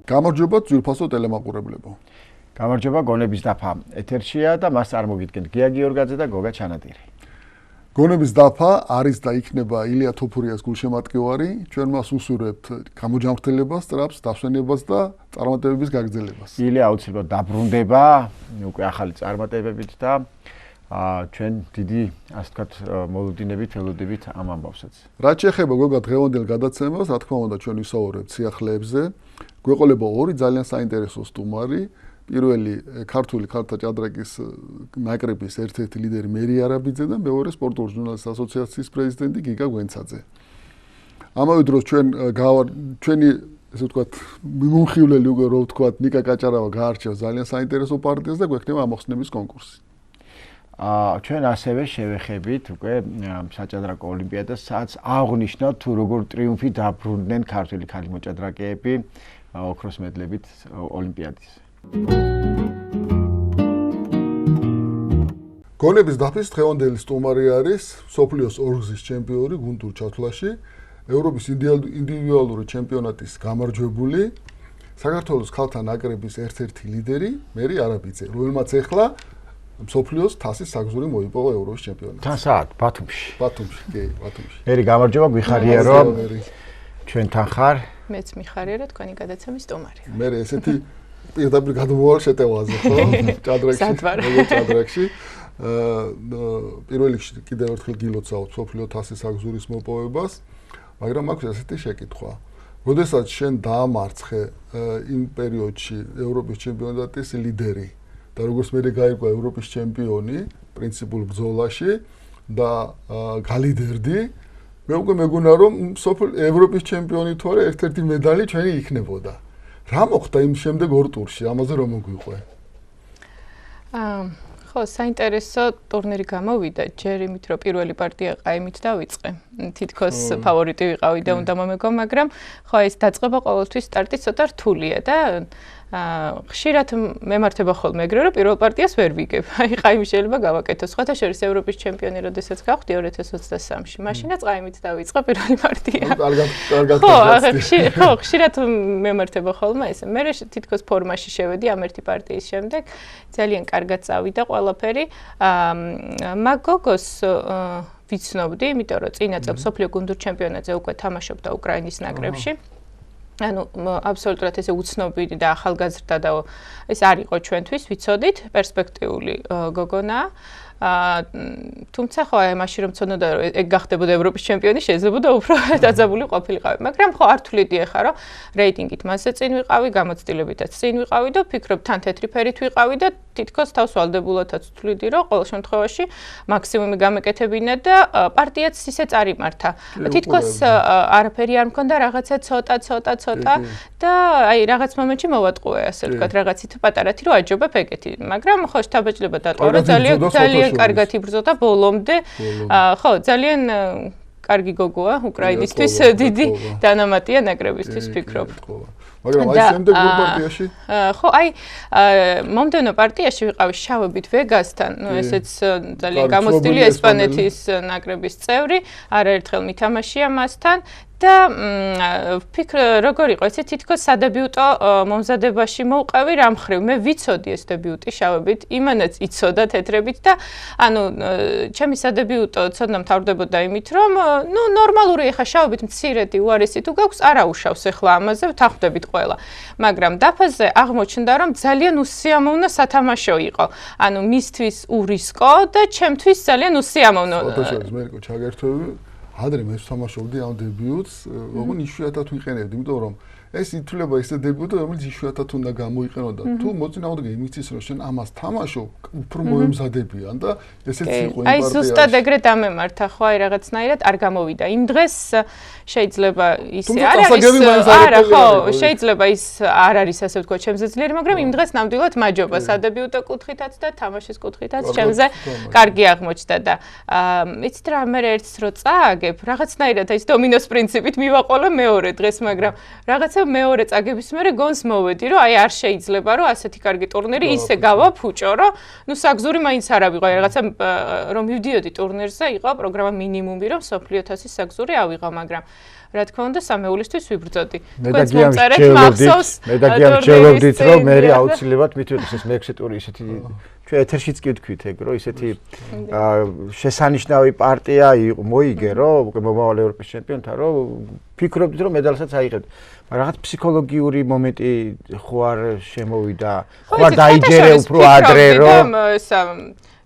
გამარჯობა ძვირფასო ტელემაყურებლებო. გამარჯობა გონების დაფა ეთერშია და მას წარმოგიდგენთ გია გიორგაძე და გოგა ჩანადირი. გონების დაფა არის და იქნება ილია თოფურიას გულშემატკივარი, ჩვენ მას უსურვებთ გამოჯანმრთელებას, სწრაფს, დასვენებას და წარმატებების გაგრძელებას. ილია აუცილებლად დაბრუნდება უკვე ახალი წარმატებებით და ჩვენ დიდი ასე ვთქვათ მოლოდინებით, ველოდებით ამ ამბავსაც. რაც შეეხება გოგა დღევანდელ გადაცემას, რა თქმა უნდა ჩვენ ვისაუბრებთ სიახლეებზე. გვეყოლება ორი ძალიან საინტერესო სტუმარი. პირველი ქართული ქალთა ჭადრაკის ნაკრების ერთ-ერთი ლიდერი მერი არაბიძე და მეორე სპორტული ჟურნალისტთა ასოციაციის პრეზიდენტი გიგა გვენცაძე. ამავე დროს ჩვენი ესე ვთქვათ მიმოხილველი უკვე რო ვთქვათ ნიკა კაჭარავა გაარჩევს ძალიან საინტერესო პარტიას და გვექნება ამოხსნების კონკურსი. ჩვენ ასევე შევეხებით უკვე საჭადრაკო ოლიმპიადას, სადაც აღნიშნავთ თუ როგორ ტრიუმფით დაბრუნდნენ ქართული ქალი მოჭადრაკეები ოქროს მედლებით ოლიმპიადის. გონების დაფის დღევანდელი სტუმარი არის მსოფლიოს ორგზის ჩემპიონი გუნდურ ჩათვლაში, ევროპის ინდივიდუალური ჩემპიონატის გამარჯვებული, საქართველოს ქალთა ნაკრების ერთ-ერთი ლიდერი მერი არაბიძე, რომელმაც ეხლა მსოფლიოს თასის საგზური მოიპოვა ევროპის ჩემპიონატში. თან საათ ბათუმში. ბათუმში, კი, ბათუმში. მერი გამარჯობა, გვიხარია რომ ჩვენთან ხარ. მეც მიხარია რომ თქვენი გადაცემის სტუმარი. მე ესეთი პირდაპირ გადმოვალ შეტევაზე, ხო? ჭადრაკში. პირველ რიგში კიდევ ერთხელ გილოცავთ მსოფლიო თასის საგზურის მოპოვებას, მაგრამ მაქვს ესეთი შეკითხვა. როდესაც შენ დაამარცხე იმ პერიოდში ევროპის ჩემპიონატის ლიდერი და როგორც მე გაიგო ევროპის ჩემპიონი პრინციპულ ბრძოლაში და გალიდერდი, მე უკვე მეგონა რომ ევროპის ჩემპიონი თუ არა ერთ-ერთი მედალი ჩვენი იქნებოდა. რა მოხდა იმ შემდეგ ორ ტურში? ამაზე რომ მოგვიყვე. ხო, საინტერესო ტურნირი გამოვიდა, ჯერ იმით რომ პირველი პარტია ყაიმით დავიწყე. თითქოს ფავორიტი ვიყავი და უნდა მომეგო, მაგრამ ხო ეს დაწყება ყოველთვის სტარტი ცოტა რთულია და ხშირად მემართება ხოლმე ეგრე რომ პირველ პარტიას ვერ ვიგებ. აი ყაიმი შეიძლება გავაკეთო. სხვათა შორის ევროპის ჩემპიონი როდესაც გავხდი 2023-ში. მაშინაც ყაიმით დავიწყე პირველი პარტია. ხო, ხშირად მემართება ხოლმე ესე. მე თითქოს ფორმაში შევედი ამ ერთი პარტიის შემდეგ. ძალიან კარგად წავიდა ყველაფერი. მაგოგოს ვიცნობდი, იმიტომ რომ წინა წელს მსოფლიო გუნდურ ჩემპიონატზე უკვე თამაშობდა უკრაინის ნაკრებში. ანუ აბსოლუტურად ესე უცნობი და ახალგაზრდა და ეს არ იყო ჩვენთვის, ვიცოდით, პერსპექტიული გოგონაა. თუმცა ხო აი მაშინ რომ ცნობდა რომ ეგ გახდებოდა ევროპის ჩემპიონი, შეიძლებოდა უფრო დაძაბული ყოფილიყავი, მაგრამ ხო არ თვლიდი ახლა რომ რეიტინგით მასზე წინ ვიყავი, გამოცდილებითაც წინ ვიყავი და ვფიქრობ თან თეთრი ფერით ვიყავი და თითქოს თავს ვალდებულადაც თვლიდი რომ ყოველ შემთხვევაში მაქსიმუმი გამეკეთებინა და პარტიაც ისე წარიმართა. თითქოს არაფერი არ მქონდა, რაღაცა ცოტა და აი რაღაც მომენტში მოვატყუე, ასე ვთქვათ, რაღაცით პატარათი რომ აჯობებ ეგეთი, მაგრამ ხო შთაბეჭდება დატოვე ძალიან კარგად იბრძოდა ბოლომდე. ხო, ძალიან კარგი გოგოა უკრაინისთვის, დიდი დანამატია ნაკრებისთვის ვფიქრობ. მაგრამ აი შემდეგ გულ პარტიაში? ხო, აი მომდევნო პარტიაში ვიყავი შავებით ვეგასთან, ну ესეც ძალიან გამოცდილი ესპანეთის ნაკრების წევრი, არაერთხელ მითამაშია მასთან. და როგორ იყო ესე თითქოს სადებიუტო მომზადებაში მოვყევი რა მხრივ მე ვიცოდი ეს დებიუტი შავებით იმანაც იცოდა თეთრებით და ანუ ჩემი სადებიუტო ცოდნა მთავრდებოდა იმით რომ ნუ ნორმალური ეხა შავებით მცირედი უარესი თუ გაქვს არაუშავს ეხლა ამაზე ვთანხმდებით ყველა მაგრამ დაფაზე აღმოჩნდა რომ ძალიან უსიამოვნო სათამაშო იყო ანუ მისთვის ურისკო და ჩემთვის ძალიან უსიამოვნო ფოტოშოპის მე ჩაგერთვები ადრე მე ვთამაშობდი ამ დებიუტს, ოღონდ იშვიათად ვიყენებდი, იმიტომ რომ ეს ითვლება ისე დებიუტი, რომელიც იშვიათად უნდა გამოიყენოდა. თუ მოწინააღმდეგე იმიცის რომ შენ ამას თამაშობ, უფრო მოემზადებიან და ესეც იყო იმ პარტიაში. აი ზუსტად ეგრე დამემართა, ხო, აი რაღაცნაირად არ გამოვიდა. იმ დღეს შეიძლება ისე არ არის. არა, ხო, შეიძლება ის არ არის ასე ვთქვათ, ჩემზე ძლიერი, მაგრამ იმ დღეს ნამდვილად მაჯობა სადებიუტო კუთხითაც და თამაშის კუთხითაც ჩემზე კარგი აღმოჩნდა და იცით რა, მე ერთს რო წააგებ, რაღაცნაირად ის დომინოს პრინციპით მივაყოლა მეორე დღეს, მაგრამ რაღაცა მეორე წაგების მერე გონს მოვედი, რომ აი არ შეიძლება, რომ ასეთი კარგი ტურნირი ისე გავაფუჭო, რომ ნუ საგზური მაინც არ ავიღო, აი რაღაცა რომ მივდიოდი ტურნირზე, იყო პროგრამა მინიმუმი, რომ მსოფლიო თასის საგზური ავიღო, მაგრამ რა თქმა უნდა, სამეულისთვის ვიბრძოდი. მე და გიამსჯელობდით, რომ მე აუცილებლად მithვეს ეს მეექვსე ტური ისეთი ჩვენ ეთერშიც კი ვთქვით ეგ, რომ ისეთი შესანიშნავი პარტია მოიგე, რომ მომავალ ევროპის ჩემპიონთა, რომ ფიქრობდით, რომ მედალსაც აიღებთ. მაგრამ რაღაც ფსიქოლოგიური მომენტი ხო არ შემოვიდა, ხო არ დაიჯერე უფრო ადრე, რომ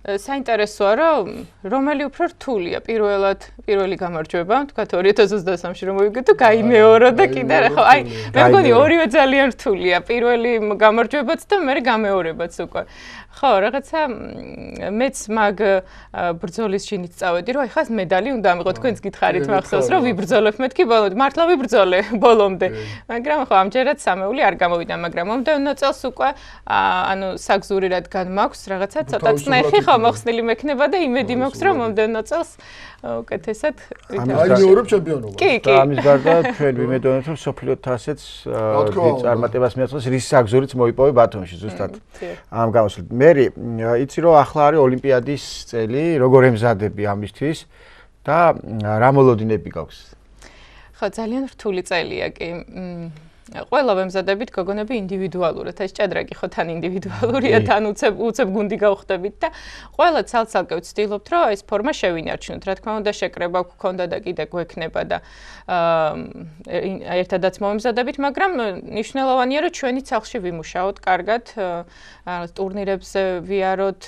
საინტერესოა, რომ რომელი უფრო რთულია პირველი გამარჯვება, თქვათ 2023-ში რომ მოვიგე თუ გაიმეორო და კიდე ხო, აი, მე მგონი ორივე ძალიან რთულია, პირველი გამარჯვებაც და მე გამეორებაც უკვე. ხო, რაღაცა მეც მაგ ბრძოლის შინით წავედი, რომ აი ხას მედალი უნდა ამიღო, თქვენც გითხარით მახსოვს, რომ ვიბრძოლებ მეთქი ბოლომდე, მართლა ვიბრძოლე ბოლომდე. მაგრამ ხო, ამჯერად სამეული არ გამოვიდა, მაგრამ მომდევნო წელს უკვე ანუ საგზური რადგან მაქვს, რაღაცა ცოტა წნეხი ხო მოხსნილი მექნება და იმედი მაქვს, რომ მომდევნო წელს უკეთესად აი მეორე ჩემპიონობა. კი. და ამის გარდა ჩვენ ვიმედოვნებთ, რომ სოფლიო თასიც დიდ წარმატებას მიაღწევს, რის საგზურიც მოიპოვე ბათუმში ზუსტად. ამ გამოსვლით. მე იცი რომ ახლა არის ოლიმპიადის წელი, როგორ ემზადები ამისთვის და რა მოლოდინები გაქვს? ხო, ძალიან რთული წელია კი. ყველა ვემზადებით გოგონები ინდივიდუალურად. ეს ჭადრაკი ხო თან ინდივიდუალურია, თან უცებ გუნდი გავხდებით და ყველა ცალ-ცალკე ვცდილობთ, რომ ეს ფორმა შევინარჩუნოთ. რა თქმა უნდა, შეკრება გვქონდა და კიდე გვექნება და ერთადაც მოვემზადებით, მაგრამ მნიშვნელოვანია, რომ ჩვენი სახლში ვიმუშაოთ კარგად, ტურნირებზე ვიაროთ,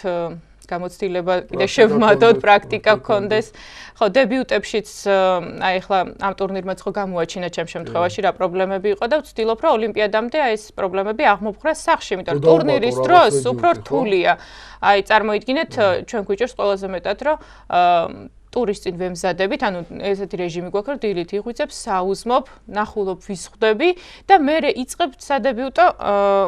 გამოცდილება კიდე შევმადოთ, პრაქტიკა გქონდეს. ხო, დებიუტებშიც აი ახლა ამ ტურნირმაც ხო გამოაჩინა ჩემ შემთხვევაში რა პრობლემები იყო და ვცდილობ რომ ოლიმპიადამდე აი ეს პრობლემები აღმოფხვრა სახლში, იმიტომ რომ ტურნირის დროს უფრო რთულია. აი წარმოიდგინეთ ჩვენ გვიჭერს ყველაზე მეტად რომ ტურის წინ ვემზადებით, ანუ ესეთი რეჟიმი გვაქვს, რომ დილით იღვიძებ, საუზმობ, ნახულობ, ვისხდები და მერე იწყებ სადებიუტო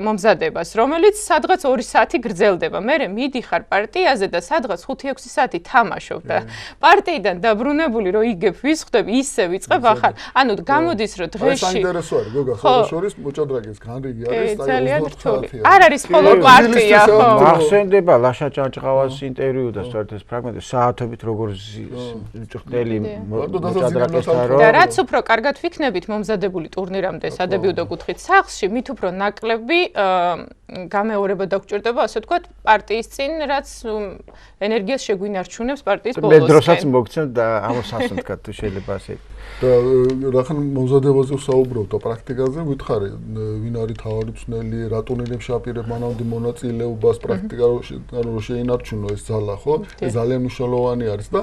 მომზადებას, რომელიც სადღაც 2 საათი გრძელდება. მერე მიდიხარ პარტიაზე და სადღაც 5-6 საათი თამაშობ და პარტიიდან დაბრუნებული რომ იგებ, ვისხდები, ისე ვიწყებ ახალ. ანუ გამოდის რომ დღეში საინტერესო არის, გოგა, ხოლმე მოჭადრაკის განრიგი არის, ძალიან რთული. არ არის მხოლოდ პარტია, ხო. მახსენდება ლაშა ჭანჭყავას ინტერვიუ და სწორედ ეს ფრაგმენტი საათობით როგორ ჭრტელი მოჭადრაკესთან რომ და რაც უფრო კარგად ვიქნებით მომზადებული ტურნირამდე სადებიუტო კუთხით სახლში, მით უფრო ნაკლები გამეორება დაგჭირდება, ასე ვთქვათ, პარტიის წინ, რაც ენერგიას შეგვინარჩუნებს პარტიის ბოლოსკენ. მე დროსაც მოგცემ და ამოსასუნთქად თუ შეიძლება ასე. და რახან მომზადებაზე ვსაუბრობ და პრაქტიკაზე ვითხარი, ვინ არის თავარი მწვრთნელი, რა ტურნირებში აპირებ მანამდე მონაწილეობას, პრაქტიკა რომ შეინარჩუნო ეს ძალა, ხო? ეს ძალიან მნიშვნელოვანი არის და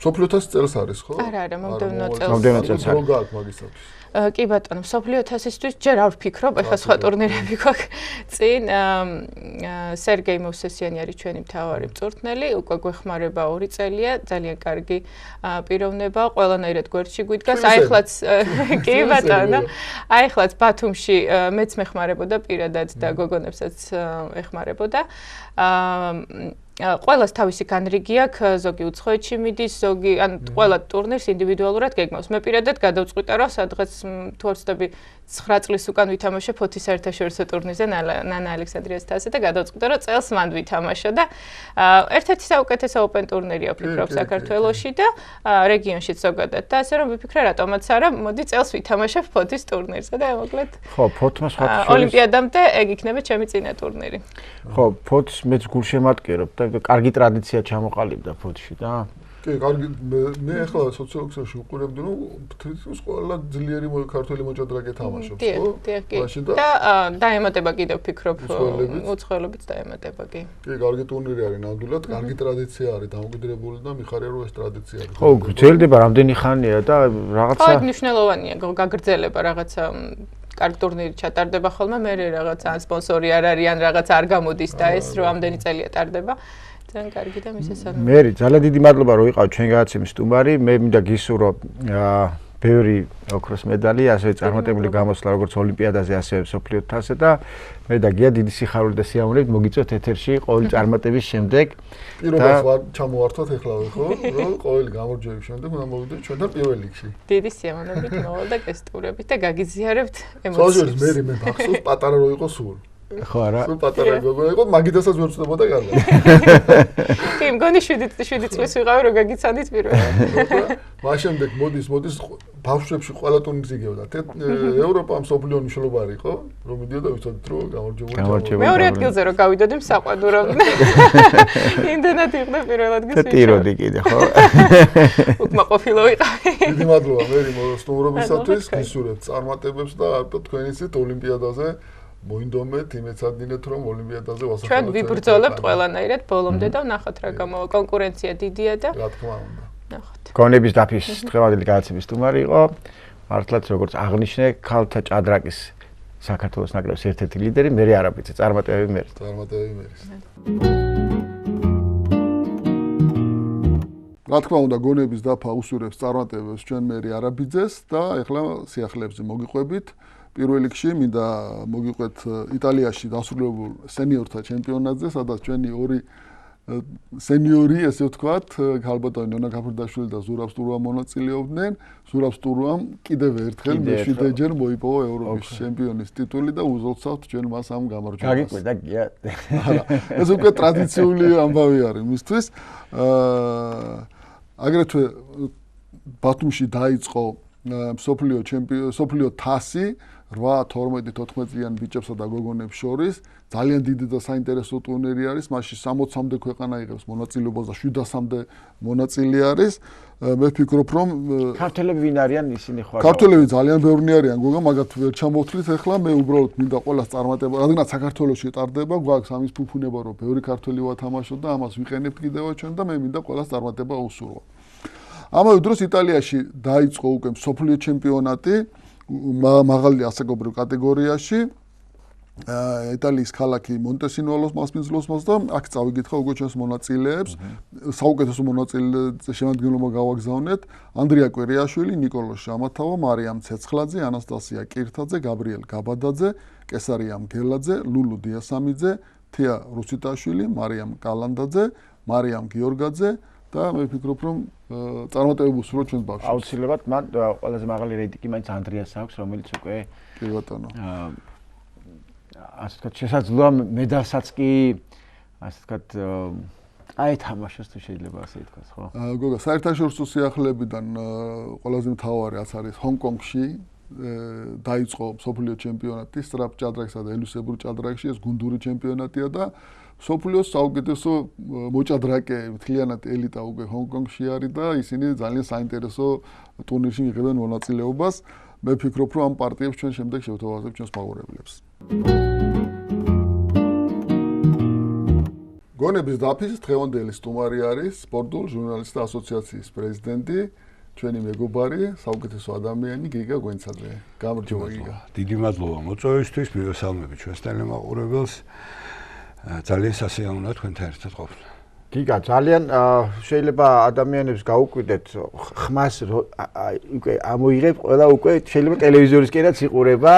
სოფლიო თასის წელს არის, ხო? არა, მომდევნო წელს. მომდევნო წელს არის. როგორ გაქვს მაგისათვის? კი ბატონო, სოფლიო თასისთვის ჯერ არ ვფიქრობ, ეხლა სხვა ტურნირები გვაქვს. წინ სერგეი მოვსესიანი არის ჩვენი მთავარი მწვრთნელი, უკვე გვეხმარება 2 წელია, ძალიან კარგი პიროვნება, ყველანაირად გვერდში გვიდგას. აი ახლაც კი ბატონო, აი ახლაც ბათუმში მეც მეხმარებოდა პირადად და გოგონებსაც ეხმარებოდა. ყველას თავისი განრიგი აქვს, ზოგი უცხოეთში მიდის, ზოგი ან ყველა ტურნირს ინდივიდუალურად გეგმავს. მე პირადად გადავწყვიტე, რომ სადღაც თუ არ ვცდები 9 წლის უკან ვითამაშე ფოთის საერთაშორისო ტურნირზე ნანა ალექსანდრიას თასზე და გადავწყვიტე, რომ წელს მან ვითამაშო და ერთ-ერთი საუკეთესო ოპენ ტურნირია ვფიქრობ საქართველოში და რეგიონშიც ზოგადად. და ასე რომ ვიფიქრე, რატომაც არა, მოდი წელს ვითამაშებ ფოთის ტურნირზე და მოკლედ ხო, ფოთმა სხვა ოლიმპიადამდე ეგ იქნება ჩემი წინა ტურნირი. ხო, ფოთს მეც გულშემატკივრობ და კარგი ტრადიცია ჩამოყალიბდა ფოთში და კი, კარგი, მე ახლა სოციოლოგიაში ვყურებდი, რომ თითქმის ყველა ძლიერი ქართველი მოჭადრაკე თამაშობს, ხო? მაშინ და დაემატება კიდევ ვფიქრობ, უცხოელობიც დაემატება, კი. კი, კარგი ტურნირი არის ნამდვილად, კარგი ტრადიცია არის დამკვიდრებული და მიხარია რომ ეს ტრადიცია არის. ხო, გრძელდება რამდენი ხანია და რაღაცა ხო, მნიშვნელოვანია გაგრძელება რაღაცა კარგი ტურნირი ჩატარდება ხოლმე, მე რაღაცა ან სპონსორი არ არის, ან რაღაცა არ გამოდის და ეს რომ ამდენი წელია ტარდება. ძალიან კარგი და მისასალმე. მე ძალიან დიდი მადლობა რომ იყავ ჩვენ გადაცემის სტუმარი. მე მინდა გისურვო ბევრი ოქროს медали, ასევე წარმატებული გამოსვლა როგორც ოლიმპიადაზე, ასევე სოფლიო თასზე და მე და გია დიდი სიხარული და სიამოვნებით მოგიწევთ ეთერში ყოველი წარმატების შემდეგ. პირობას ჩამოვართვათ ეხლავე, ხო? რომ ყოველი გამარჯვების შემდეგ უნდა მოვიდეთ ჩვენთან პირველ რიგში. დიდი სიამოვნებით მოვალ და გესტურებით და გაგიზიარებთ ემოციებს. სოჟოლის მე მახსოვს პატარა რო იყო სულ. ხო არა. სულ პატარა გოგონა იყო, მაგიდასაც ვერ ვწდებოდა კარგად. კი, მგონი 7 წლის ვიყავი, რომ გაგიცანდით პირველად. მას შემდეგ მოდის ბავშვებში ყველა ტურნირს იგებდა. ევროპა მსოფლიო მნიშვნელობა არ იყო, რომ მიდიოდა ვიცოდით, რომ გამარჯვებული. მეორე ადგილზე რომ გავიდოდი მსაყვადურო. იმდენად იყვნა პირველ ადგილზე. ტიროდი კიდე, ხო? უკმაყოფილო ვიყავი. დიდი მადლობა მერი მოსტუმრობისათვის, გისურვებთ წარმატებებს და თქვენი ცით ოლიმპიადაზე მოინდომეთ, იმეცადინეთ, რომ ოლიმპიადაზე ვასახელოთ. ჩვენ ვიბრძოლებთ ყველანაირად ბოლომდე და ვნახოთ რა გამოვა. კონკურენცია დიდია და რა თქმა უნდა. ნახოთ. გონების დაფის დღევანდელი გადაცემის სტუმარი იყო მართლაც როგორც აღნიშნე ქალთა ჭადრაკის საქართველოს ნაკრების ერთ-ერთი ლიდერი მერი არაბიძე. წარმატებები მერს. წარმატებები მერს. რა თქმა უნდა, გონების დაფა უსურვებს წარმატებებს ჩვენ მერი არაბიძეს და ეხლა სიახლეებზე მოგიყვებით. პირველ რიგში მინდა მოგიყვეთ იტალიაში დასრულებულ სენიორთა ჩემპიონატზე, სადაც ჩვენი ორი სენიორი, ესე ვთქვათ, ქალბატონი ნონა გაფრინდაშვილი და ზურაბ სტურუამ მონაწილეობდნენ. ზურაბ სტურუამ კიდევ ერთხელ მეშვიდეჯერ მოიპოვა ევროპის ჩემპიონის ტიტული და უზოლცავთ ჩვენ მას ამ გამარჯვებას. გაგიკვირდა გია. არა, ეს უკვე ტრადიციული ამბავი არის მისთვის. აგრეთვე ბათუმში დაიწყო მსოფლიო თასი 8-12-14 წლიან ბიჭებსა და გოგონებს შორის. ძალიან დიდი და საინტერესო ტურნირი არის. მასში 60-მდე ქვეყანა იღებს მონაწილეობას და 700-მდე მონაწილე არის. მე ვფიქრობ, რომ ქართველები ვინ არიან ისინი ხო არა? ქართველები ძალიან ბევრი არიან, გოგო, მაგათ ვერ ჩამოვთვლით ახლა. მე უბრალოდ მინდა ყველას წარმატება, რადგანაც საქართველოში ტარდება, გვაქვს ამის ფუფუნება, რომ ბევრი ქართველი ვათამაშოთ და ამას ვიყენებთ კიდევ ჩვენ და მე მინდა ყველას წარმატება უსურვო. ამავე დროს იტალიაში დაიწყო უკვე მსოფლიო ჩემპიონატი მაღალი ასაკობრივ კატეგორიაში. იტალიის ქალაქი მონტესინუალოს მასპინძლოსმოს და აქ წავიგითხა უკვე ჩვენს მონაწილეებს. საუკეთესო მონაწილეზე შემადგენლობა გავაგზავნეთ ანდრია კვირიაშვილი, ნიკოლოზ შამათავა, მარიამ ცეცხლაძე, ანასტასია კირთაძე, გაბრიელ გაბადაძე, კესარია მგელაძე, ლულუ დიასამიძე, თია რუსიტაშვილი, მარიამ კალანდაძე, მარიამ გიორგაძე და მე ვფიქრობ, რომ წარმატებები უსურვოთ ჩვენს ბავშვებს. აუცილებლად მან ყველაზე მაღალი რეიტინგი მაინც ანდრიას აქვს, რომელიც უკვე კი ბატონო. ასე ვთქვათ, შესაძლოა მედალსაც კი ასე ვთქვათ აეთამაშოს თუ შეიძლება ასე ითქვას, ხო? გოგა, საერთაშორისო სიახლეებიდან ყველაზე მთავარი რაც არის ჰონკონგში დაიწყო მსოფლიო ჩემპიონატი სტრაპ ჭადრაკსა და ელუსებურ ჭადრაკში, ეს გუნდური ჩემპიონატია და მსოფლიოს საუკეთესო მოჭადრაკეები, მთლიანად ელიტა უკვე ჰონკონგში არის და ისინი ძალიან საინტერესო ტურნირში იღებენ მონაწილეობას. მე ვფიქრობ, რომ ამ პარტიებს ჩვენ შემდეგ შევთავაზებთ ჩვენს ფავორებლებს. გონების დაფის დღევანდელი სტუმარი არის სპორტულ ჟურნალისტთა ასოციაციის პრეზიდენტი, ჩვენი მეგობარი, საუკეთესო ადამიანი გიგა გვენცაძე. გამარჯობა გიგა. დიდი მადლობა მოწვევისთვის, მივესალმები ჩვენს ტელემაყურებელს. ძალიან სასიამოვნოა თქვენთან ერთად ყოფნა. გიგა, ძალიან შეიძლება ადამიანებს გაუკვირდეთ ხმას უკვე ამოიღებ ყველა უკვე შეიძლება ტელევიზორისკენაც იყურება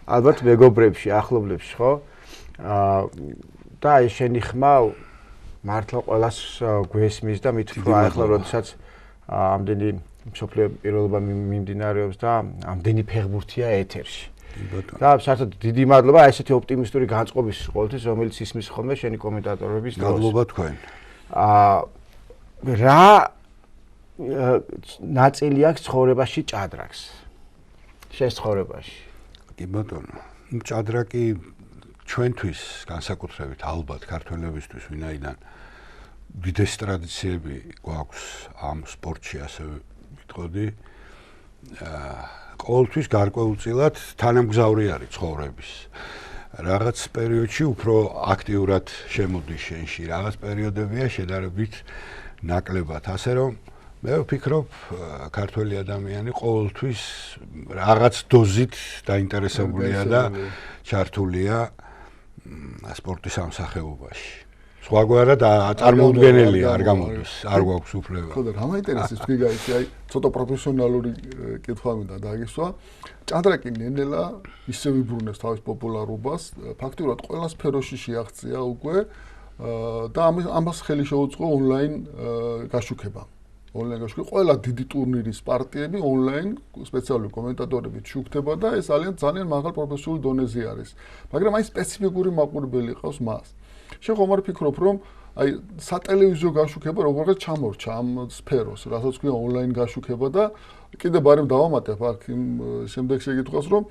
ალბათ მეგობრებში, ახლობლებში, ხო? და ეს შენი ხმა მართლა ყველას გვესმის და მithქვა ახლა როდესაც ამდენი მსოფლიო პირველობა მიმდინარეობს და ამდენი ფეხბურთია ეთერში. და საერთოდ დიდი მადლობა ესეთი ოპტიმისტური განწყობის ყოველთვის, რომელიც ისმის ხოლმე შენი კომენტატორების დროს. მადლობა თქვენ. რა ნაწილი აქვს ცხოვრებაში ჭადრაკს? შენ ცხოვრებაში? კი ბატონო, ჭადრაკი ჩვენთვის განსაკუთრებით ალბათ ქართველებისთვის, ვინაიდან დიდესი ტრადიციები გვაქვს ამ სპორტში, ასე ვიტყოდი. ყოველთვის გარკვეულწილად თანამგზავრი არის ცხოვრების. რაღაც პერიოდში უფრო აქტიურად შემოდის შენში, რაღაც პერიოდებია შედარებით ნაკლებად, ასე რომ მე ვფიქრობ, ქართველი ადამიანი ყოველთვის რაღაც დოზით დაინტერესებულია და ჩართულია სპორტის ამსახეობაში. სხვაგვარად წარმოუდგენელია, არ გამოდის, არ გვაქვს უფლება. ხო და რა მაინტერესებს თქვი გაიცი, აი ცოტა პროფესიონალური კითხვა მინდა დაგისვა. ჭადრაკი ნენელა ისე ვიბრუნებს თავის პოპულარობას, ფაქტიურად ყველა სფეროში შეაღწია უკვე და ამას ხელი შეუწყო ონლაინ გაშუქება. ონლაინ გაშუქება, ყველა დიდი ტურნირის პარტიები ონლაინ სპეციალური კომენტატორებით შუქდება და ეს ძალიან მაღალ პროფესიული დონეზე არის. მაგრამ აი სპეციფიკური მაყურებელი ყავს მას. შენ ხომ არ ფიქრობ, რომ აი სატელევიზიო გაშუქება როგორღაც ჩამორჩა ამ სფეროს, რასაც ქვია ონლაინ გაშუქება და კიდე ბარემ დავამატებ აქ იმ შემდეგ შეგიტყვას, რომ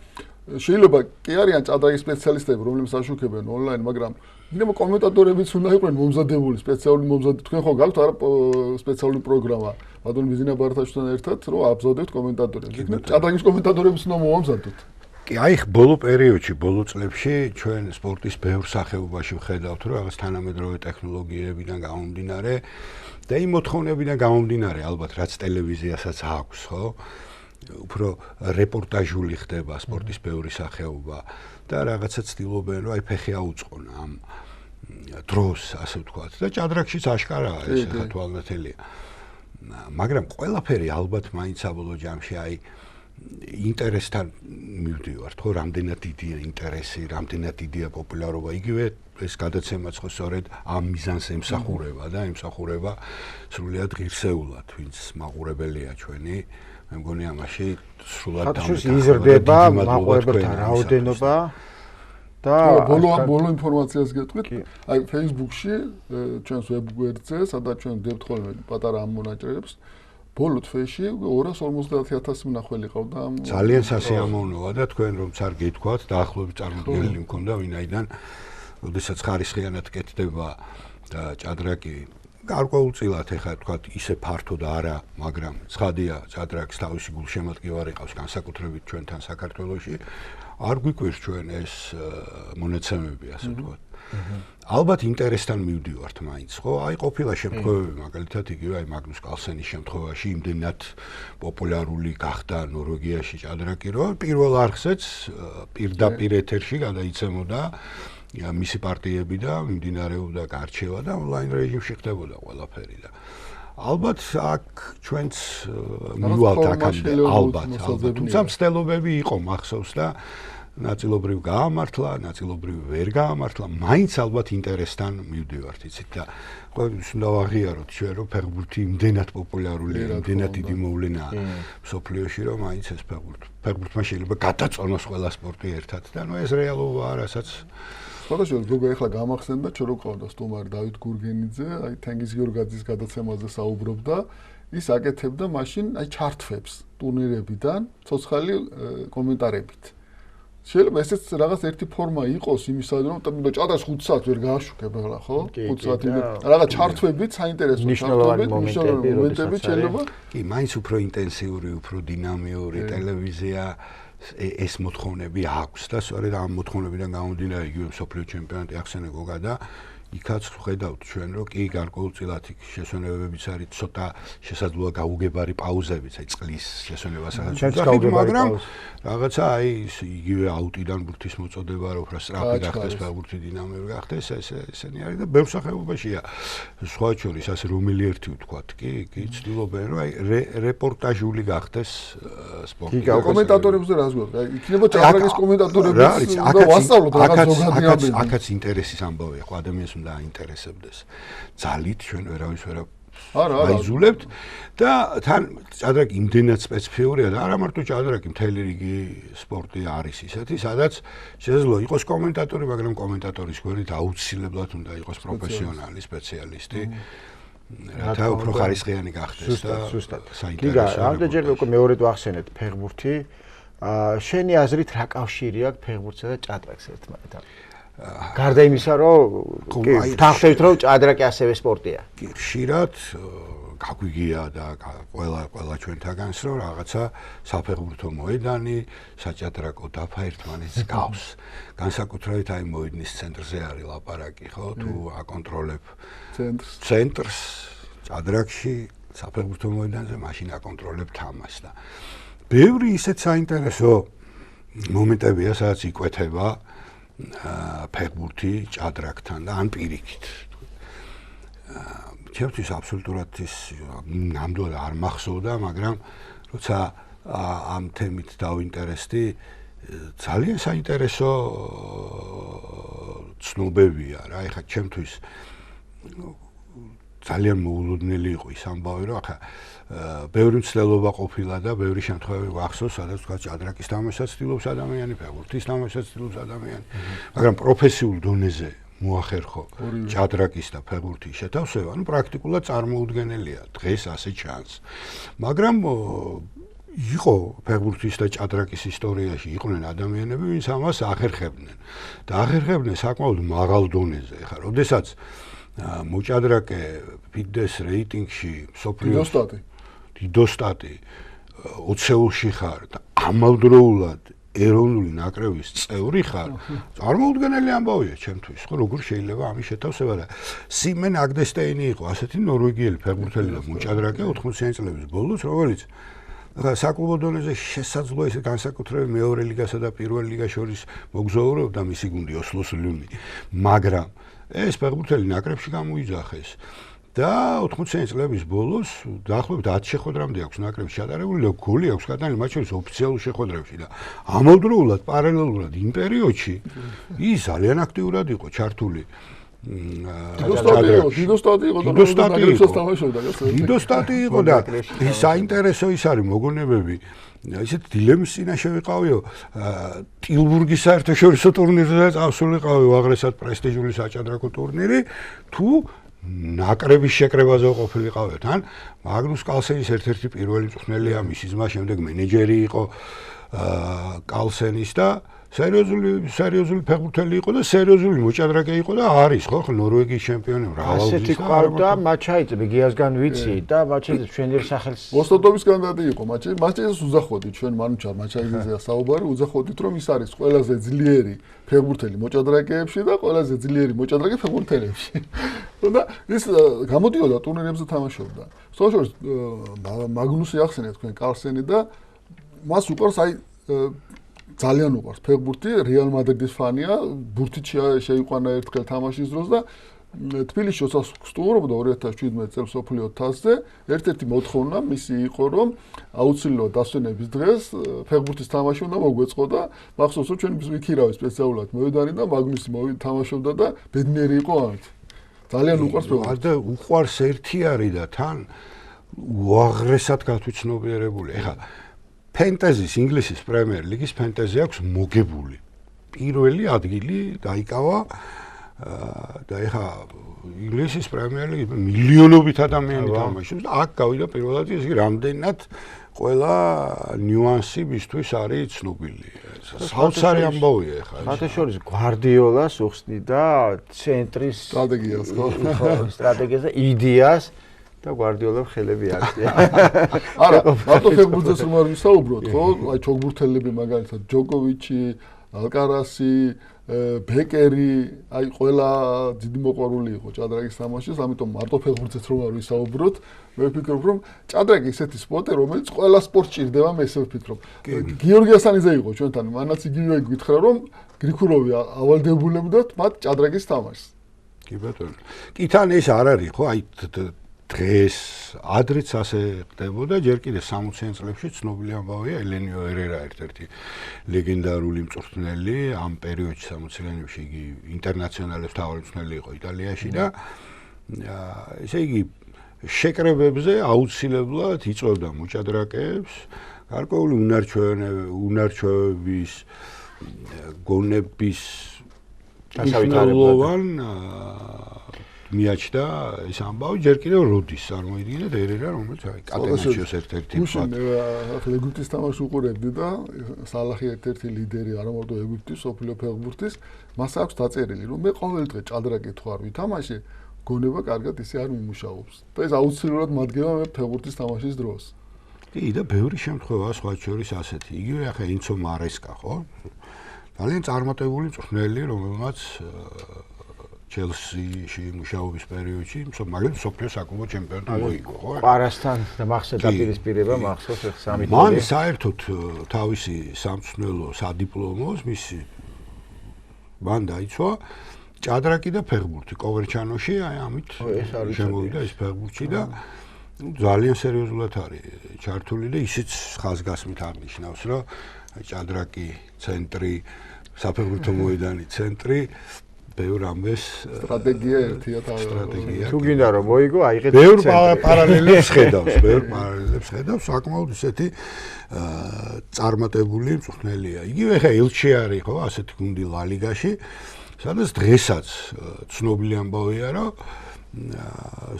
შეიძლება კი არიან ჭადრაკის სპეციალისტები, რომლებიც აშუქებენ ონლაინ, მაგრამ იქნება კომენტატორებიც უნდა იყვნენ მომზადებული, სპეციალური მომზადებული. თქვენ ხო გაქვთ არა სპეციალური პროგრამა, ბატონ ბიზინა ბართაშთან ერთად, რომ აბზავდებთ კომენტატორებს. იქნება ჭადრაკის კომენტატორებიც უნდა მომზადოთ. კი, აი ბოლო პერიოდში, ბოლო წლებში ჩვენ სპორტის ბევრ სახეობაში ვხედავთ, რომ რაღაც თანამედროვე ტექნოლოგიებიდან გამომდინარე და იმ მოთხოვნებიდან გამომდინარე, ალბათ რაც ტელევიზიასაც აქვს, ხო? უფრო რეპორტაჟული ხდება სპორტის ბევრი სახეობა და რაღაცა ცდილობენ, რომ აი ფეხი აუწყონ ამ დროს, ასე ვთქვათ, და ჭადრაკშიც აშკარაა ეს ხა თვალნათელია. მაგრამ ყველაფერი ალბათ მაინც საბოლოო ჯამში აი ინტერესთან მივდივართ, ხო, რამდენად დიდია ინტერესი, რამდენად დიდია პოპულარობა, იგივე ეს გადაცემაც ხო სწორედ ამ მიზანს ემსახურება და ემსახურება სრულიად ღირსეულად, ვინც მაყურებელია ჩვენი. მე მგონი ამაში სრულად იზრდება მაყურებელთა რაოდენობა და ბოლო ინფორმაციას გეტყვით, აი Facebook-ში ჩვენს ვებ-გვერდზე, სადაც ჩვენ ვდებთ ხოლმე პატარა ამ მონაჭრეებს, ბოლო თვეში 250,000 მნახველი ყავდა ამ ძალიან სასიამოვნოა და თქვენ რომ არ გითქვათ, დაახლოებით წარმოდგენილი მქონდა, ვინაიდან როდესაც ხარისხიანად კეთდება და ჭადრაკი გარკვეულწილად ეხლა თქვათ ისე ფართო და არა, მაგრამ ცხადია ჭადრაკის თავისი გულშემატკივარი ყავს განსაკუთრებით ჩვენთან საქართველოში. არ გვიკვირს ჩვენ ეს მონაცემები, ასე ვთქვათ. ალბათ ინტერესთან მივდივართ მაინც, ხო? აი ყოფილა შემთხვევები, მაგალითად იგივე აი მაგნუს კალსენის შემთხვევაში იმდენად პოპულარული გახდა ნორვეგიაში ჭადრაკი, რომ პირველ არხზეც პირდაპირ ეთერში გადაიცემოდა მისი პარტიები და მიმდინარეობდა გარჩევა და ონლაინ რეჟიმში ხდებოდა ყველაფერი და ალბათ აქ ჩვენც მივალთ აქამდე ალბათ თუმცა მცდელობები იყო მახსოვს და ნაწილობრივ გაამართლა, ნაწილობრივ ვერ გაამართლა, მაინც ალბათ ინტერესთან მივდივართ, იცით და ყოველთვის უნდა ვაღიაროთ ჩვენ რომ ფეხბურთი იმდენად პოპულარულია, იმდენად დიდი მოვლენაა მსოფლიოში, რომ მაინც ეს ფეხბურთმა შეიძლება გადაწონოს ყველა სპორტი ერთად და ნუ ეს რეალობაა, რასაც სხვადასხვა როგორ ახლა გამახსენდა ჩვენ რო ყავდა სტუმარი დავით გურგენიძე, აი თენგიზ გიორგაძის გადაცემაზე საუბრობდა, ის აკეთებდა მაშინ აი ჩარტვებს ტურნირებიდან ცოცხალი კომენტარებით. შეიძლება ესეც რაღაც ერთი ფორმა იყოს იმისა, რომ ჭადრაკს 5 საათს ვერ გააშუქებ ახლა, ხო? 5 საათი რაღაც ჩარტვებით, საინტერესო ჩარტვებით, მნიშვნელოვანი მომენტები შეიძლება. კი, მაინც უფრო ინტენსიური, უფრო დინამიური ტელევიზია ეს მოთხოვნები აქვს და სწორედ ამ მოთხოვნებიდან გამომდინარე იგივე მსოფლიო ჩემპიონატი ახსენე გოგა და იქაც ხედავთ ჩვენ რომ კი გარკვეულწილად იქ შესვენებებიც არის ცოტა შესაძლოა გაუგებარი პაუზებიც აი წყლის შესვენებასაც მაგრამ რაღაცა აი იგივე აუტიდან ბურთის მოწოდება რომ უფრო სწრაფი გახდეს ბურთი დინამიური გახდეს ესენი არის და ბევრ სახეობაშია სხვა შორის ასე რომელი ერთი ვთქვათ კი ცდილობენ რომ აი რეპორტაჟული გახდეს სპორტი კომენტატორებზე რა ზოგადად აი იქნება ჭადრაკის კომენტატორებიც და ვასწავლოთ რაღაც ზოგადი ამბები აქაც ინტერესის ამბავია ხო ადამიანს უნდა აინტერესებდეს ძალით ჩვენ ვერავის ვერ აიზულებთ და თან ჭადრაკი იმდენად სპეციფიურია და არა მარტო ჭადრაკი მთელი რიგი სპორტი არის ისეთი სადაც შეიძლება იყოს კომენტატორი მაგრამ კომენტატორის გვერდით აუცილებლად უნდა იყოს პროფესიონალი სპეციალისტი რათა უფრო ხარისხიანი გახდეს და საინტერესო კი ამდენჯერ უკვე მეორედ ვახსენეთ ფეხბურთი შენი აზრით რა კავშირი აქვს ფეხბურთსა და ჭადრაკს ერთმანეთთან გარდა იმისა, რომ თანხმდებით, რომ ჭადრაკი ასევე სპორტია. კი, ხშირად გაგვიგია და ყველა ჩვენთაგანს, რომ რაღაცა საფეხბურთო მოედანი, საჭადრაკო დაფა ერთმანეთს გავს. განსაკუთრებით აი მოედნის ცენტრზე არის ლაპარაკი, ხო? თუ აკონტროლებ ცენტრს, ჭადრაკში, საფეხბურთო მოედანზე, მაშინ აკონტროლებ თამაშს და ბევრი ისეთ საინტერესო მომენტებია, სადაც იკვეთება ფეხბურთი ჭადრაკთან და ან პირიქით. ჩემთვის აბსოლუტურად ის ნამდვილად არ მახსოვდა, მაგრამ როცა ამ თემით დავინტერესდი, ძალიან საინტერესო ცნობებია რა. ეხლა ჩემთვის ძალიან მოულოდნელი იყო ის ამბავი, რომ ახლა ბევრი მცდელობა ყოფილა და ბევრი შემთხვევები გვახსოვს, სადაც თქვა ჭადრაკის თამაშსაც ცდილობს ადამიანი, ფეხბურთის თამაშსაც ცდილობს ადამიანი, მაგრამ პროფესიულ დონეზე მოახერხო ჭადრაკის და ფეხბურთის შეთავსება, ну პრაქტიკულად წარმოუდგენელია დღეს ასე ჩანს. მაგრამ იყო ფეხბურთის და ჭადრაკის ისტორიაში იყვნენ ადამიანები, ვინც ამას ახერხებდნენ. და ახერხებდნენ საკმაოდ მაღალ დონეზე. ხა, როდესაც მოჭადრაკე ფიდეს რეიტინგში სოფლიოს დიდოსტატი 20-ში ხარ და ამავდროულად ეროვნული ნაკრების წევრი ხარ, წარმოუდგენელი ამბავია ჩემთვის, ხო, როგორ შეიძლება ამის შეთავსება და სიმენ აგდესტეინი იყო ასეთი ნორვეგიელი ფეხბურთელი და მოჭადრაკე 80-იანი წლების ბოლოს, რომელიც საკლუბო დონეზე შესაძლოა ისე განსაკუთრებით მეორე ლიგასა და პირველ ლიგას შორის მოგზაურობდა მისი გუნდი ოსლოს ლუნი, მაგრამ ეს ფეხბურთელი ნაკრებში გამოიძახეს და 80-იანი წლების ბოლოს დაახლოებით 10 შეხვედრამდე აქვს ნაკრებში ჩატარებული და გოლი აქვს გადანილი მათ შორის ოფიციალურ შეხვედრებში და ამავდროულად პარალელურად იმ პერიოდში ის ძალიან აქტიურად იყო ჩართული დიდოსტატი იყო და საინტერესო ის არის მოგონებები ისეთ დილემის წინაშე ვიყავიო ტილბურგის საერთაშორისო ტურნირზე წავსულიყავი უაღრესად პრესტიჟული საჭადრაკო ტურნირი თუ ნაკრების შეკრებაზე ყოფილიყავით ან მაგნუს კალსენის ერთ-ერთი პირველი მწვრთნელია მისი ძმა შემდეგ მენეჯერი იყო კალსენის და სერიოზული ფეხბურთელი იყო და სერიოზული მოჭადრაკე იყო და არის ხო ნორვეგიის ჩემპიონი მრავალგზის ასეთი ყავდა მაჩაიძე გიასგან ვიცი და მაჩაიძე ჩვენი სახელს ოსტატოვის კანდიდატი იყო მაჩაიძეს უძახოდით ჩვენ მანუჩარ მაჩაიძეზეა საუბარი უძახოდით რომ ის არის ყველაზე ძლიერი ფეხბურთელი მოჭადრაკეებში და ყველაზე ძლიერი მოჭადრაკე ფეხბურთელებში და ის გამოდიოდა ტურნირებზე თამაშობდა სწორედ მაგნუსი ახსენეთ თქვენ კალსენი და მას უყურს აი ძალიან უყვარს ფეხბურთი, რეალ მადრიდის ფანია, ბურთით შეიყვანა ერთხელ თამაშის დროს და თბილისში როცა სტუმრობდა 2017 წელს სოფლიო თასზე, ერთ-ერთი მოთხოვნა მისი იყო, რომ აუცილებლად დასვენების დღეს ფეხბურთის თამაში უნდა მოგვეწყო და მახსოვს, რომ ჩვენ ვიქირავი სპეციალურად მოედანი და მაგნუსი თამაშობდა და ბედნიერი იყო ამით. ძალიან უყვარს ფეხბურთი. და უყვარს ერთი არის და თან უაღრესად გათვითცნობიერებული. ეხლა ფენტეზის ინგლისის პრემიერ ლიგის ფენტეზი აქვს მოგებული. პირველი ადგილი დაიკავა და ეხა ინგლისის პრემიერ ლიგის მილიონობით ადამიანი თამაშობს და აქ გავიდა პირველად ის რამდენად ყველა ნიუანსი მისთვის არის ცნობილი. საოცარი ამბავია ეხა. საერთაშორისო გვარდიოლას უხსნი და ცენტრის სტრატეგიას ხო? სტრატეგიას და იდეას და გვარდიოლა ხელები აკეთია. არა, მარტო ფეხბურთის რომ არ ვისაუბროთ, ხო? აი ჩოგბურთელები მაგალითად ჯოკოვიჩი, ალკარასი, ბეკერი, აი ყველა დიდი მოყვარული იყო ჭადრაკის თამაშის, ამიტომ მარტო ფეხბურთის რომ არ ვისაუბროთ, მე ვფიქრობ, რომ ჭადრაკი ისეთი სპორტი, რომელიც ყველა სპორტს ჭირდება, მე ესე ვფიქრობ. გიორგი ასანიძე იყო ჩვენთან, მანაც იგივე გითხრა, რომ გრიქუროვი ავალდებულებდათ მათ ჭადრაკის თამაშს. კი ბატონო. კი თან ეს არ არის, ხო? აი დღეს ადრეც ასე ხდებოდა ჯერ კიდე 60-იან წლებში ცნობილი ამბავია ელენიო ერერა ერთ-ერთი ლეგენდარული მწვრთნელი ამ პერიოდში 60-იანებში იგი ინტერნაციონალების მთავარი მწვრთნელი იყო იტალიაში და ესე იგი შეკრებებზე აუცილებლად იწვევდა მოჭადრაკეებს გარკვეული უნარჩვევების გონების დასავითარებლოვან მიაჩნდა ეს ამბავი ჯერ კიდევ როდის წარმოიდგინეთ ერერა რომელიც აი კატენაჩიოს ერთ-ერთი ახლა ეგვიპტის თამაშს უყურებდი და სალახი ერთ-ერთი ლიდერი არა მარტო ეგვიპტის სოფლიო ფეხბურთის მას აქვს დაწერილი რომ მე ყოველ დღე ჭადრაკი თუ არ ვითამაშე გონება კარგად ისე არ მიმუშაობს და ეს აუცილებლად მადგება მე ფეხბურთის თამაშის დროს კი და ბევრი შემთხვევაა სხვა შორის ასეთი იგივე ახლა ინცო მარესკა ხო ძალიან წარმატებული მწვრთნელი რომელმაც ჩელსიში მუშაობის პერიოდში, მაგრამ სოფლიო საკლუბო ჩემპიონი მოიგო, ხო? პარასთან მახსოვს დაპირისპირება, მახსოვს ეს სამი თვე. მან საერთოდ თავისი სამწვრთნელო სადიპლომოს მისი მან დაიცვა ჭადრაკი და ფეხბურთი კოვერჩანოში, აი ამით შემოვიდა ეს ფეხბურთი და ძალიან სერიოზულად არის ჩართული და ისიც ხაზგასმით აღნიშნავს, რომ ჭადრაკი ცენტრი, საფეხბურთო მოედანი ცენტრი ბევრ ამბეს სტრატეგია ერთია თავი. სტრატეგია. თუ გინდა რომ მოიგო, აიღეთ ბევრ პარალელებს ხედავს, საკმაოდ ისეთი წარმატებული მწვრთნელია. იგივე ხა ელჩი არის ხო, ასეთი გუნდი ლა ლიგაში, სადაც დღესაც ცნობილი ამბავია, რომ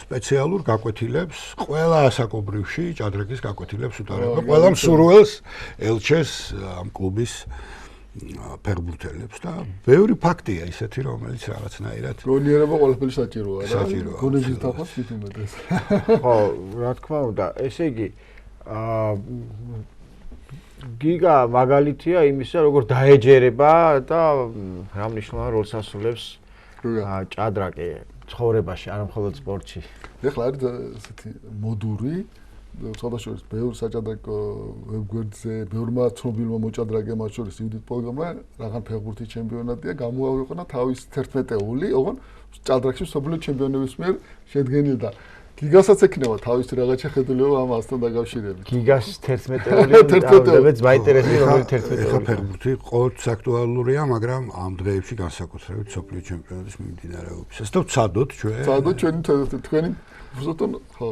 სპეციალურ გაკვეთილებს ყველა ასაკობრივში ჭადრაკის გაკვეთილებს უტარება. ყველა მსურველს ელჩეს ამ კლუბის ფეხბურთელებს და ბევრი ფაქტია ისეთი, რომელიც რაღაცნაირად გონიერება ყველაფერი საჭიროა რა. საჭიროა. გონების თავს თვითონ უმეტეს. ხო, რა თქმა უნდა, ესე იგი გიგა მაგალითია იმისა, როგორ დაეჯერება და რა მნიშვნელოვან როლს ასრულებს ჭადრაკი ცხოვრებაში, არა მხოლოდ სპორტში. ეხლა არის ესეთი მოდური სხვადასხვა ბევრ საჭადრაკო ვებგვერდზე, ბევრმა ცნობილმა მოჭადრაკეებმა, მათ შორის იუდით პოლგამმა რაღაც ფეხბურთის ჩემპიონატია გამოაქვეყნა თავის 11-ეული, ოღონ ჭადრაკში მსოფლიო ჩემპიონების მიერ შედგენილი და გიგასაც ექნება თავისი რაღაც შეხედულება ამასთან დაკავშირებით. გიგას 11-ეული მაინტერესებს როგორი 11-ეული. ეხა ფეხბურთი ყოველთვის აქტუალურია, მაგრამ ამ დღეებში განსაკუთრებით მსოფლიო ჩემპიონატის მიმდინარეობისას და ვცადოთ ჩვენ. ვცადოთ თქვენი ზუსტად ხო.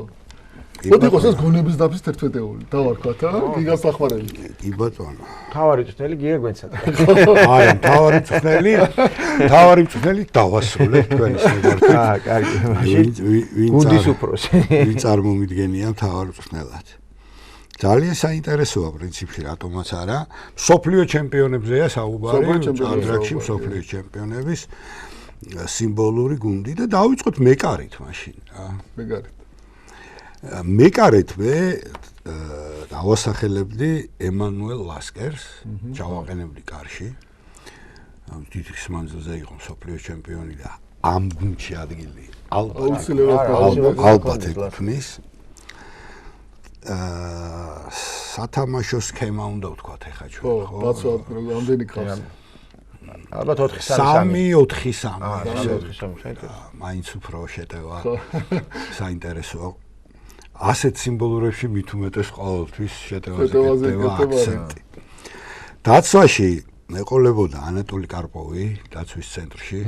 მოდი ყოს ეს გონების დაფის 11-ეული. დავარქვათ რა, გიგას ახმარელი. კი ბატონო. თავარი წვნელი გიგა გვენცადა. არა, თავარი წვნელი დავასრულეთ თქვენი სიმღერით. კარგი. ვინ გუნდის უფროსი. ვინ წარმომიდგენია თავარ წვნელად. ძალიან საინტერესოა პრინციპში, რატომაც არა. მსოფლიო ჩემპიონებზეა საუბარი, ჭადრაკში მსოფლიო ჩემპიონების სიმბოლური გუნდი და დავიწყოთ მეკარით მაშინ რა. მეკარეთვე დავასახელებდი ემანუელ ლასკერს, ჩავაყენებდი კარში. დიდი ხმანძილზე იყო მსოფლიო ჩემპიონი და ამ გუნდში ადგილი ალბათ ეკუთვნის. სათამაშო სქემა უნდა ვთქვათ ეხა ჩვენ, ხო? დაცვად რამდენი ხავს? ალბათ 4-3. 3-4-3. მაინც უფრო შეტევა. საინტერესოა. ასეთ სიმბოლურებში მით უმეტეს ყოველთვის შეტევაზე აქცენტი. დაცვაში მეყოლებოდა ანატოლი კარპოვი დაცვის ცენტრში.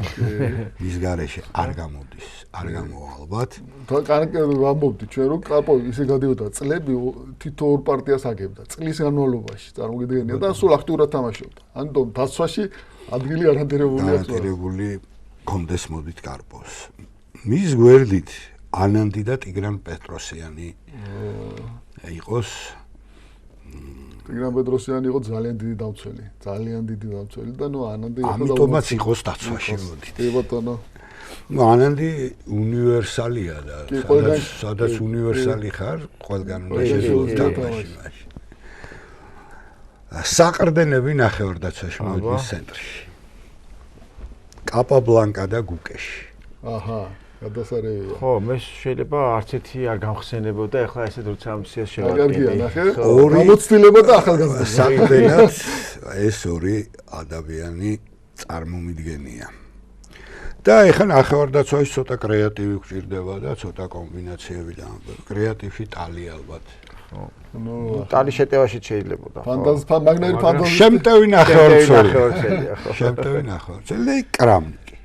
მის გარეშე არ გამოდის, არ გამოვა ალბათ. ვამბობდი ჩვენ რომ კარპოვი ისე გადიოდა წლები თითო ორ პარტიას აგებდა. წლის განმავლობაში წარმოგიდგენია და სულ აქტიურად თამაშობდა. ამიტომ დაცვაში ადგილი არადერებულია. არადერებული კონდეს მოდით კარპოვს. მის გვერდით ანანდი და ტიგრან პეტროსიანი იყოს. ტიგრან პეტროსიანი იყო ძალიან დიდი დამცველი და ნუ ანანდი იყო ამიტომაც იყოს დაცვაში მოდით. კი ბატონო. ნუ ანანდი უნივერსალია და სადაც უნივერსალი ხარ, ყველგან უნდა შეგიძლიათ. საყრდენები ნახევარდაცვაში მოდის ცენტრში. კაპაბლანკა და გუკეში. აჰა. გადასარევია. ხო, მე შეიძლება არც ერთი არ გამხსენებოდა, ახლა ესეთ როცა ამ სიას შევაკეთე. კარგია, ნახე. გამოცდილება და ახალგაზრდა. საყრდენად ეს ორი ადამიანი წარმომიდგენია. და ეხლა ნახევარდაცვაში ცოტა კრეატივი გვჭირდება და ცოტა კომბინაციები და კრეატივში ტალი ალბათ. ნუ ტალი შეტევაში შეიძლებოდა. მაგნაირი ფანტაზი. შემტევი ნახევარცელი. შემტევი ნახევარცელი და კრამნიკი.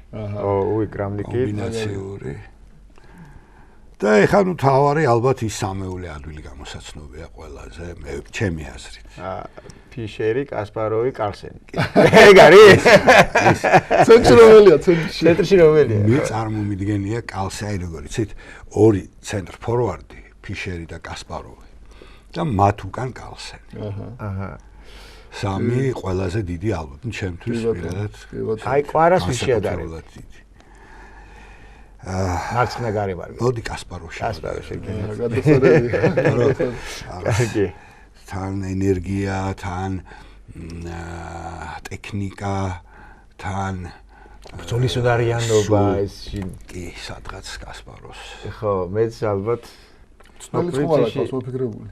უი კრამნიკი. კომბინაციური. და ეხლა ნუ თავარი ალბათ ის სამეული ადვილი გამოსაცნობია ყველაზე, მე ჩემი აზრით. ფიშერი, კასპაროვი, კარლსენი. ეგ არის? ცენტრი რომელია, ცენტრში რომელია? მე წარმომიდგენია კალსაი როგორ იცით, ორი ცენტრ ფორვარდი, ფიშერი და კასპაროვი. და მათ უკან კალსენი. აჰა. სამი ყველაზე დიდი ალბათ ჩემთვის პირადად. აი კვარას ვიშიადარი. მარცხნა გარემარი. მოდი კასპაროვში. კასპაროვში. გადასარევია. კარგი. თან ენერგია, თან ტექნიკა, თან ბრძოლის უნარიანობა ეს კი სადღაც კასპაროვს. ხო, მეც ალბათ პრინციპში მოფიქრებული.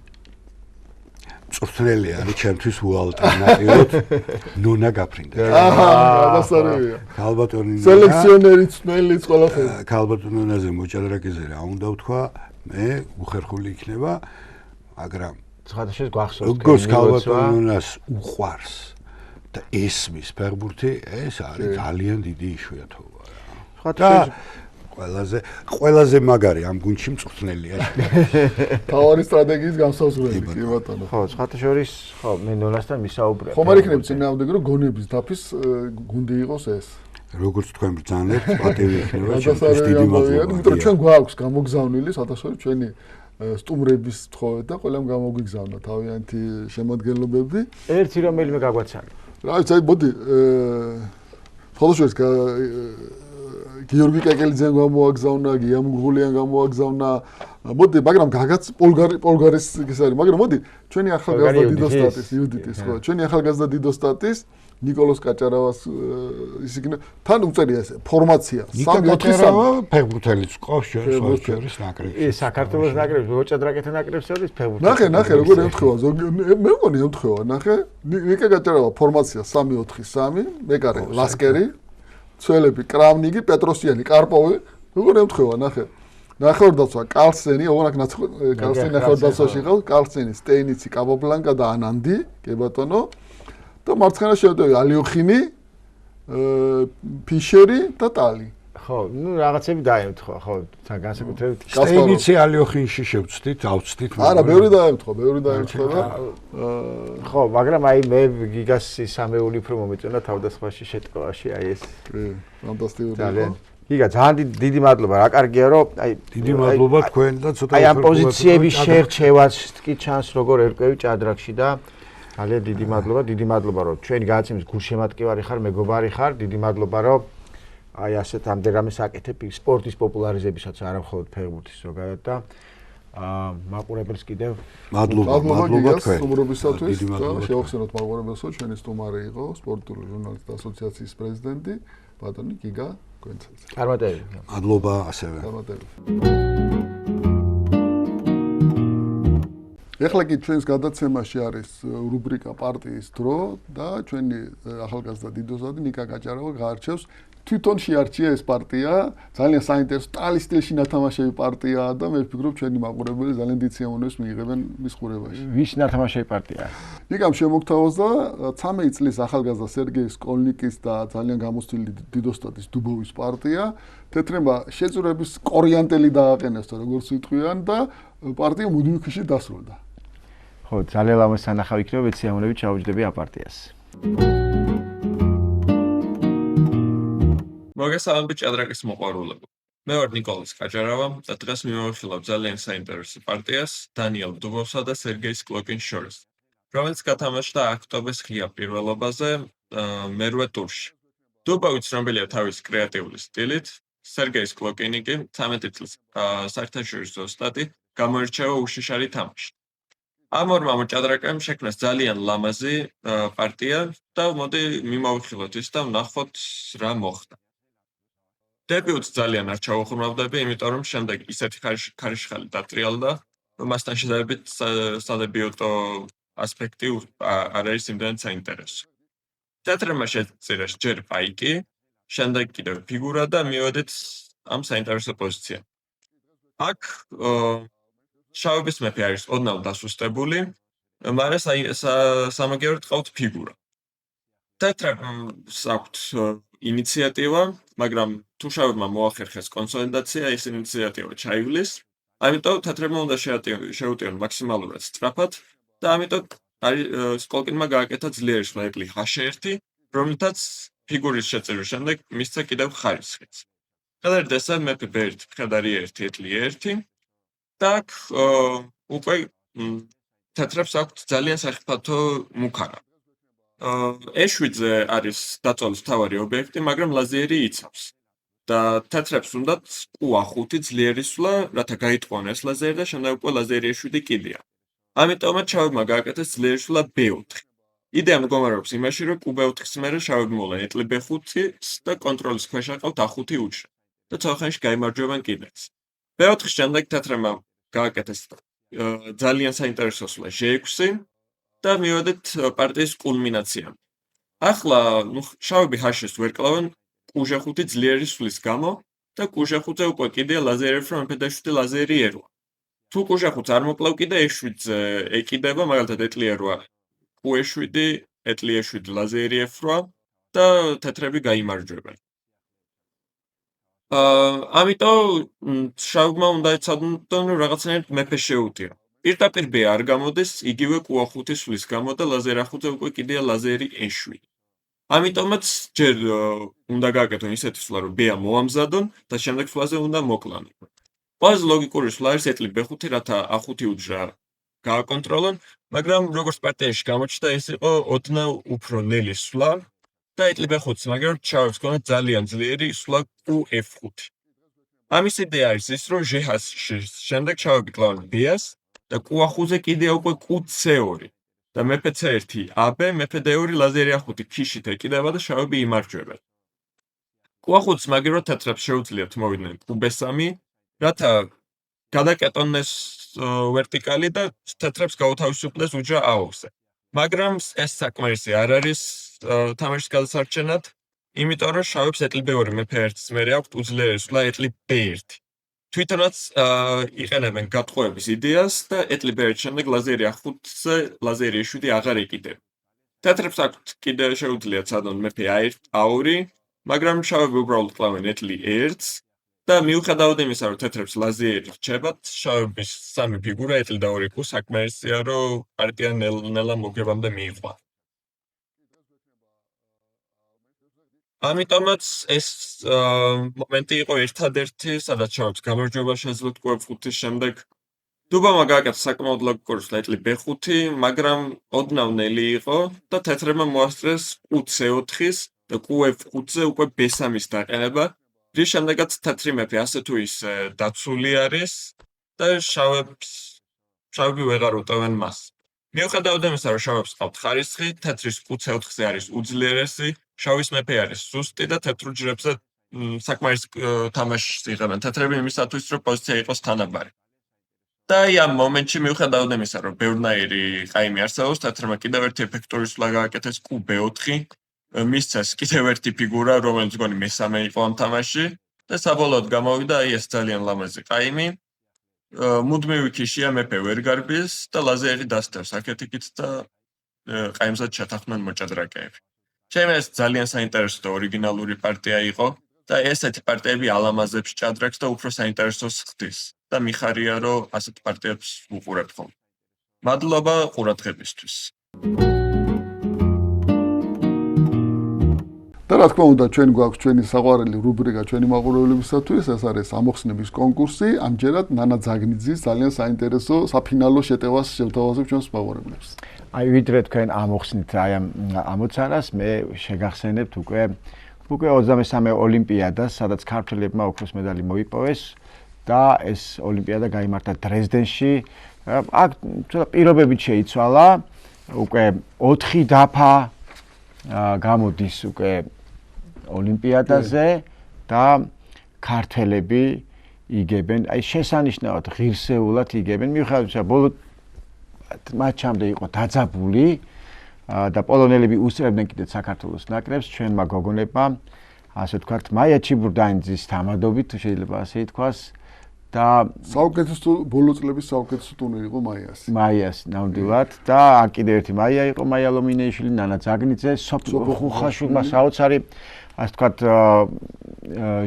წვრთნელი არის ჩემთვის უალტერნატივოდ ნონა გაფრინდა. აჰა, გადასარევია. ქალბატონი სელექციონერი წვრთნელიც ყველაფერი. ქალბატონონაზე მოჭადრაკეზე რა უნდა ვთქვა, მე უხერხული იქნება, მაგრამ სხვადასხვა გვახსოვს. როგორც ქალბატონონას უყვარს და ესმის ფეხბურთი, ეს არის ძალიან დიდი იშვიათობა. ყველაზე მაგარი ამ გუნდში მწვრთნელია. თავარი სტრატეგიის განსაზღვრელი, კი ბატონო. ხო, სხვათა შორის, ხო, მე ნონასთან მისაუბრებ. ხომ არ იქნება წინააღმდეგი რომ გონების დაფის გუნდი იყოს ეს. როგორც თქვენ ბრძანებთ, პატივი იქნება ჩემთვის დიდი მადლობა. იმიტომ რომ ჩვენ გვაქვს გამოგზავნილი სათავეში ჩვენი სტუმრების თხოვე და ყველამ გამოგვიგზავნა თავიანთი შემოადგენლობები. ერთი რომელიმე გაგვაცანი. რა ვიცი, აი მოდი ფოტოშოთს გიორგი კეკელიძემ გამოაგზავნა, გიამ გუღულიან გამოაგზავნა. მოდი, მაგრამ გაგაც პოლგარის ის არის, მაგრამ მოდი, ჩვენი ახალგაზრდა დიდოსტატის, იუდიტის, ხო, ჩვენი ახალგაზრდა დიდოსტატის ნიკოლოს კაჭარავას ის იქნება თან უწერია ეს ფორმაცია 3-4 ფეხბურთელიც ყავს შორის ნაკრებში. ეს საქართველოს ნაკრებში, მოჭადრაკეთა ნაკრებში არის ფეხბურთელი. ნახე, როგორ ემთხვევა, მე მგონი ემთხვევა, ნახე, ნიკა კაჭარავა ფორმაცია 3-4-3, მეკარე ლასკერი, ცველები კრამნიგი, პეტროსიანი, კარპოვი, როგორ ემთხვევა, ნახე. ნახევარდაცვა კალსენი, ოღონდ კალსენი ნახევარდაცვაში ყავს, კალსენი, სტეინიცი, კაბობლანკა და ანანდი, კი ბატონო. და მარცხენა შევდები ალიოხინი, ფიშერი და ტალი. ხო, ნუ რაღაცები დაემთხვა, ხო, განსაკუთრებით სტეინიცი ალიოხინში შევწდით, ავწდით. არა, ბევრი დაემთხვა და ხო, მაგრამ აი მე გიგას სამეული უფრო მომეწონა თავდასხმაში შეტყობაში, აი ეს. კი, ფანტასტიკური. ძალიან. გიგა, ძალიან დიდი მადლობა, რა კარგია რომ აი დიდი მადლობა თქვენ და ცოტა აი ამ პოზიციების შერჩევაც კი ჩანს როგორ ერკვევი ჭადრაკში და ძალიან დიდი მადლობა რომ ჩვენი გადაცემის გულშემატკივარი ხარ, მეგობარი ხარ, დიდი მადლობა რომ აი ასეთ ამდენ რამეს აკეთებ სპორტის პოპულარიზებისაც არა მხოლოდ ფეხბურთის ზოგადად და მაყურებელს კიდევ მადლობა თქვენ სტუმრობისათვის და შევახსენოთ მაყურებელსო ჩვენი სტუმარი იყო სპორტული ჟურნალისტთა ასოციაციის პრეზიდენტი ბატონი გიგა გვენცაძე. წარმატებები. მადლობა ასევე. წარმატებები. ეხლა კი ჩვენს გადაცემაში არის რუბრიკა პარტიის დრო და ჩვენი ახალგაზრდა დიდოსტატი ნიკა კაჭარავა გაარჩევს თვითონ შეარჩია ეს პარტია, ძალიან საინტერესო ტალის სტილში ნათამაშები პარტიაა და მე ვფიქრობ ჩვენი მაყურებელი ძალიან დიდ სიამოვნებას მიიღებენ მის ყურებაში. ვის ნათამაშები პარტია? ნიკამ შემოგთავაზა 13 წლის ახალგაზრდა სერგეი სკოლნიკის და ძალიან გამოცდილი დიდოსტატის დუბოვის პარტია. თეთრება შეწურების კორიანტელი დააყენეს და როგორც ვიტყვიან და პარტია მუდმივ ქიში დასრულდა. ხო, ძალიან ლამაზ სანახავ იქნება, ვეცი ამონები ჩაუჯდები ამ პარტიას. მოგესალმებით ჭადრაკის მოყვარულებო. მე ვარ ნიკოლას კაჭარავა და დღეს მიმოვიხილავ ძალიან საინტერესო პარტიას დანიელ დუბოვსა და სერგეი სკლოკინის შორის, რომელიც გათამაშდა ოქტომბრის ღია პირველობაზე მერვე ტურში. დუბოვი ცნობილია თავის კრეატიული სტილით, სერგეი სკლოკინი კი 13 წლის საერთაშორისო ოსტატი გამოირჩევა უშიშარი თამაშით. ამ ორმა მოჭადრაკემ შექმნეს ძალიან ლამაზი პარტია და მოდი მიმოვიხილოთ ის და ვნახოთ რა მოხდა. დებიუტს ძალიან არ ჩაუხურმავდები, იმიტომ რომ შემდეგ ისეთი ქარიშხალი დატრიალდა, რომ მასთან შედარებით სადებიუტო ასპექტი არ არის იმდენად საინტერესო. თეთრმა შეწირეს ჯერ პაიკი, შემდეგ კიდევ ფიგურა და მივედით ამ საინტერესო პოზიციამ. აქ შავების მეფე არის ოდნავ დასუსტებული, მაგრამ სამაგიეროდ ყავთ ფიგურა. თეთრებს აქვთ ინიციატივა, მაგრამ თუ შავებმა მოახერხეს კონსოლიდაცია, ეს ინიციატივა ჩაივლის, ამიტომ თეთრებმა უნდა შეუტიონ მაქსიმალურად სწრაფად და ამიტომ სკოლკინმა გააკეთა ძლიერი სვლაიპლი H1, რომლითაც ფიგურის შეწირვის შემდეგ მისცა კიდევ ხარისხიც. გადარით ესე მეფე ბერთ მხედარი 1, ეტლი 1 და უკვე თეთრებს აქვთ ძალიან სახიფათო მუქარა. ეშვიდზე არის დაწოლის მთავარი ობიექტი, მაგრამ ლაზერი იცავს. და თეთრებს უნდათ ყუა5 ძლიერი სვლა, რათა გაიტყვონ ეს ლაზერი და შემდეგ უკვე ლაზერი ეშვიდი კიდია. ამიტომაც შავებმა გააკეთეს ძლიერი სვლა B4. იდეა მდგომარეობს იმაში, რომ ყუბ4-ის მერე შავები მოვლა ეტლი B5 და კონტროლის ქვეშ აყავთ A5 უჩრე და ცალხანში გაიმარჯვებენ კიდეც. B4-ის შემდეგ თეთრებმა გააკეთეს ძალიან საინტერესო სვლა G6 და მივედით პარტიის კულმინაციამ. ახლა შავები H-ს ვერ კლავენ ყუჟ5 ძლიერი სვლის გამო და ყუჟ5-ზე უკვე კიდია ლაზერი F, MP7 ლაზერი ერვა. თუ ყუჟ5 არ მოკლავ კიდე E7-ზე ეკიდება, მაგალითად ეტლი ერვა Q7, ეტლი E7 ლაზერი F და თეთრები გაიმარჯვებენ. ამიტომ შავმა უნდა ეცადონ რაღაცნაირად მეფე შეუტია. პირდაპირ ბე არ გამოდის, იგივე ყუახუთი სვლის გამო და ლაზერახუთზე უკვე კიდია ლაზერი E7. ამიტომაც ჯერ უნდა გააკეთონ ისეთი სვლა, რომ ბეა მოამზადონ და შემდეგ სვლაზე უნდა მოკლან. ყველაზე ლოგიკური სვლა არის ეტლი B5, რათა A5 უჯრა გააკონტროლონ, მაგრამ როგორც პარტიაში გამოჩნდა, ეს იყო ოდნავ უფრო ნელი სვლა და ეტლი B5-ს, მაგრამ ჩავებს ქონდა ძალიან ძლიერი სვლა QF5. ამის იდეა არის ის, რომ G-ს შემდეგ ჩავეკვლავენ B-ს და QA5-ზე კიდე უკვე QC2 და მეფე C1 AB, მეფე D2 ლაზერი A5 ქიშით ეკიდება და შავები იმარჯვებენ. QA5-ს მაგივრად თეთრებს შეუძლიათ მოვიდნენ QB3, რათა გადაკეტონეს ვერტიკალი და თეთრებს გაუთავისუფლდეს უჯრა A2-ზე. მაგრამ ეს საკმარისი არ არის თამაშის გადასარჩენად, იმიტომ რომ შავებს ეტლი B2 მეფე 1-ს მერე აქვთ უძლიერესი სვლა ეტლი B1. თვითონაც იყენებენ გატყუების იდეას და ეტლი B1 შემდეგ ლაზერი A5-ზე ლაზერი E7 აღარ ეკიდება. თეთრებს აქვთ კიდე შეუძლიათ სადონ მეფე A2, მაგრამ შავები უბრალოდ კლავენ ეტლი E1-ს და მიუხედავად იმისა, რომ თეთრებს ლაზერი რჩებათ, შავების სამი ფიგურა ეტლი და 2 კუ საკმარისია, რომ პარტია ნელა მოგებამდე მიიყვა. ამიტომაც ეს მომენტი იყო ერთადერთი, სადაც შავებს გამარჯვება შეძლოთ QF5-ის შემდეგ. დუბამა გააკეთა საკმაოდ ლოგიკური სვლა ეტლი B5, მაგრამ ოდნავ ნელი იყო და თეთრებმა მოასწრეს QC4-ის და QF5-ზე უკვე B3-ის დაყენება, რის შემდეგაც თეთრი მეფე ასე თუ ისე დაცული არის და შავები ვეღარ უტევენ მას. მიუხედავად იმისა, რომ შავებს ყავთ ხარისხი, თეთრის QC4-ზე არის უძლიერესი, შავის მეფე არის სუსტი და თეთრ ჯრებზე საკმარის თამაშს იღებენ თეთრები იმისათვის, რომ პოზიცია იყოს თანაბარი. და ამ მომენტში მიუხედავად იმისა, რომ ბევრნაირი ყაიმი არსებობს, თეთრმა კიდევ ერთი ეფექტური სვლა გააკეთეს QB4, მისცეს კიდევ ერთი ფიგურა, რომელიც გონი მესამე იყო ამ თამაშში და საბოლოოდ გამოვიდა ეს ძალიან ლამაზი ყაიმი. მუდმივი ქიშია მეფე ვერ გარბის და ლაზერი დასდევს აქეთ-იქით და ყაიმზად ჩათანხმდნენ მოჭადრაკეები. ჩემი ეს ძალიან საინტერესო და ორიგინალური პარტია იყო და ესეთი პარტიები ალამაზებს ჭადრაკს და უფრო საინტერესოს ხდის და მიხარია, რომ ასეთ პარტიებს უყურებთ ხოლმე. მადლობა ყურადღებისთვის. და რა თქმა უნდა, ჩვენ გვაქვს ჩვენი საყვარელი რუბრიკა ჩვენი მაყურებლებისათვის, ეს არის ამოხსნების კონკურსი. ამჯერად ნანა ძაგნიძის ძალიან საინტერესო საფინალო შეტევას შევთავაზებ ჩვენს მაყურებლებს. აი ვიდრე თქვენ ამოხსნით აი ამ ამოცანას, მე შეგახსენებთ უკვე 23 ოლიმპიადას, სადაც ქართველებმა ოქროს მედალი მოიპოვეს და ეს ოლიმპიადა გაიმართა დრეზდენში. აქ ცოტა პირობებით შეიცვალა, უკვე 4 დაფა გამოდის უკვე ოლიმპიადაზე და ქართველები იგებენ, აი შესანიშნავად ღირსეულად იგებენ, მიუხედავად იმისა, ბოლო მატჩამდე იყო დაძაბული და პოლონელები უსწრებდნენ კიდე საქართველოს ნაკრებს, ჩვენმა გოგონებმა, ასე ვთქვათ, მაია ჩიბურდანიძის თამადობით, თუ შეიძლება ასე ითქვას და საუკეთესო ბოლო წლების საუკეთესო ტურნირი იყო მაიას ნამდვილად და აქ კიდევ ერთი მაია იყო, მაია ლომინეიშვილი, ნანა ძაგნიძე, ხუხაშვილმა საოცარი, ასე ვთქვათ,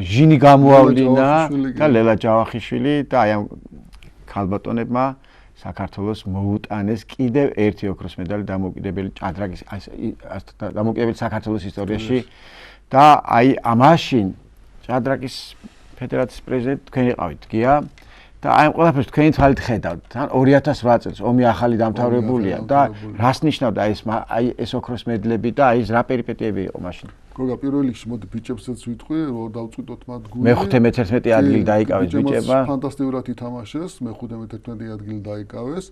ჟინი გამოავლინა და ლელა ჯავახიშვილი და აი ამ ქალბატონებმა საქართველოს მოუტანეს კიდევ ერთი ოქროს მედალი დამოუკიდებელი ჭადრაკის დამოუკიდებელი საქართველოს ისტორიაში და აი ამაშინ ჭადრაკის ფედერაციის პრეზიდენტი თქვენ იყავით, გია და აი ამ ყველაფერს თქვენი თვალით ხედავთ. თან 2008 წელს ომი ახალი დამთავრებულია და რას ნიშნავდა აი ეს ოქროს მედლები და აი ეს რა პერიპეტიები იყო მაშინ? გოგა პირველ რიგში მოდი ბიჭებსაც ვიტყვი, რომ დავწვიტოთ მათ გული. მე-5 მე-11 ადგილი დაიკავეს ბიჭებმა. ფანტასტიკურად ითამაშეს, მე-5 მე-11 ადგილი დაიკავეს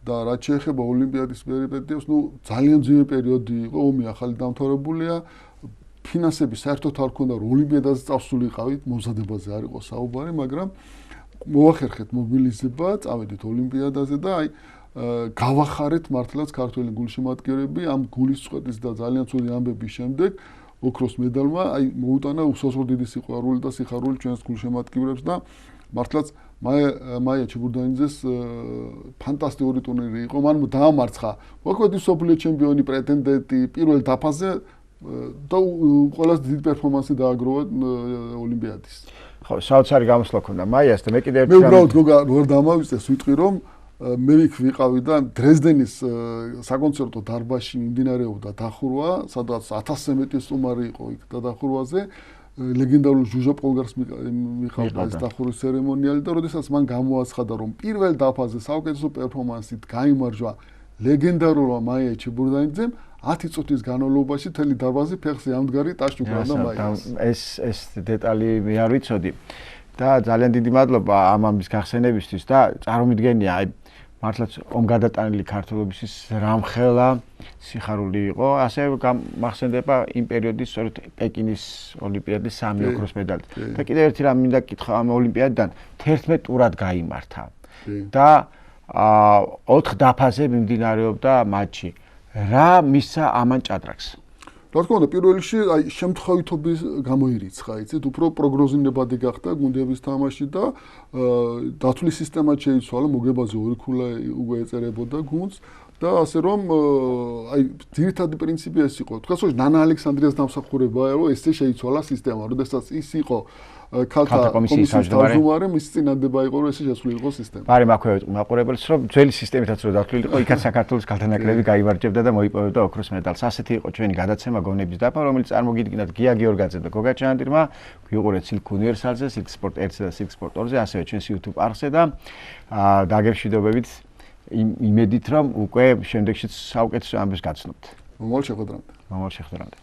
და რაც შეეხება ოლიმპიადის პერიპეტიებს, ძალიან ძლიერი პერიოდი იყო, ომი ახალი დამთავრებულია. ფინანსები საერთოდ არ ქონდა, რომ ოლიმპიადაზე წავსულიყავით, მომზადებაზე არ იყო საუბარი, მაგრამ მოახერხეთ მობილიზება, წავედით ოლიმპიადაზე და აი გავახარეთ მართლაც ქართველი გულშემატკივრები ამ გულისწყობის და ძალიან ცუდი ამბების შემდეგ ოქროს მედალმა აი მოუტანა უსასრულო დიდი სიყვარული და სიხარული ჩვენს გულშემატკივრებს და მართლაც მაია ჩიბურდანიძეს ფანტასტიკური ტურნირი იყო, მან დაამარცხა მოქმედი მსოფლიო ჩემპიონი პრეტენდენტი პირველ დაფაზე და ყველაზე დიდი პერფორმანსი დააგროვა ოლიმპიადის. ხო, საოცარი გამოსვლა ქონდა მაიას და მე კიდევ მე უბრალოდ გოგა ვერ დამავიწყდეს ვიტყვი რომ მე ვიყავი და დრეზდენის საკონცერტო დარბაზში მიმდინარეობდა დახურვა, სადაც 1000-ზე მეტი სტუმარი იყო იქ დადახურვაზე. ლეგენდარული ჟუჟა პოლგარს მიყავდა ეს დახურვის ცერემონიალი და როდესაც მან გამოაცხადა რომ პირველ დაფაზე საუკეთესო პერფორმანსით გაიმარჯვა ლეგენდარულმა მაია ჩებურდანიძემ 10 წუთის განმავლობაში მთელი დარბაზი ფეხზე ამდგარი ტაშტუკა და მაიას. ეს დეტალი მე არ ვიცოდი და ძალიან დიდი მადლობა ამ ამის გახსენებისთვის და წარმოვიდგენია აი მართლაც ომგადატანილი ქართულობისთვის რამხელა სიხარული იყო. ასე მახსენდება იმ პერიოდის სწორედ პეკინის ოლიმპიადის 3 ოქროს მედალით. და კიდევ ერთი რამ მინდა გითხრა ამ ოლიმპიადიდან 11 ტურად გაიმართა. და 4 დაფაზე მიმდინარეობდა მატჩი. რა მისცა ამან ჭადრაკს? რა თქმა უნდა, პირველ რიგში აი შემთხვევითობის გამოირიცხა, იცით, უფრო პროგნოზირებადი გახდა გუნდების თამაში და დათვლის სისტემა შეიცვალა, მოგებაზე ორი ქულა უკვე ეწერებოდა გუნდს და ასე რომ აი ძირითადი პრინციპი ეს იყო. თქვა რომ ნანა ალექსანდრიას დამსახურებაა, რომ ესე შეიცვალა სისტემა, როდესაც ის იყო ქალთა კომისიის თავმჯდომარე, მის წინააღმდება იყო რომ ესე შესულიყო სისტემა. პარი მაქვე ვიტყვი მაყურებელს რომ ძველი სისტემითაც რო დათვლილიყო, იქაც საქართველოს ქალთა ნაკრები გაიმარჯვებდა და მოიპოვებდა ოქროს მედალს. ასეთი იყო ჩვენი გადაცემა გონების დაფა, რომელიც წარმოგიდგინათ გია გიორგაძემ და გოგა ჭანადირმა, გვიყურეთ სილქ უნივერსალზე, სილქ სპორტ 1-ზე და სილქ სპორტ 2-ზე, ასევე ჩვენს YouTube არხზე და დაგებშვიდობებით იმედით რომ უკვე შემდეგშიც საუკეთესო ამბებს გაცნობთ. მომავალ შეხვედრამდე. მომავალ შეხვედრამდე.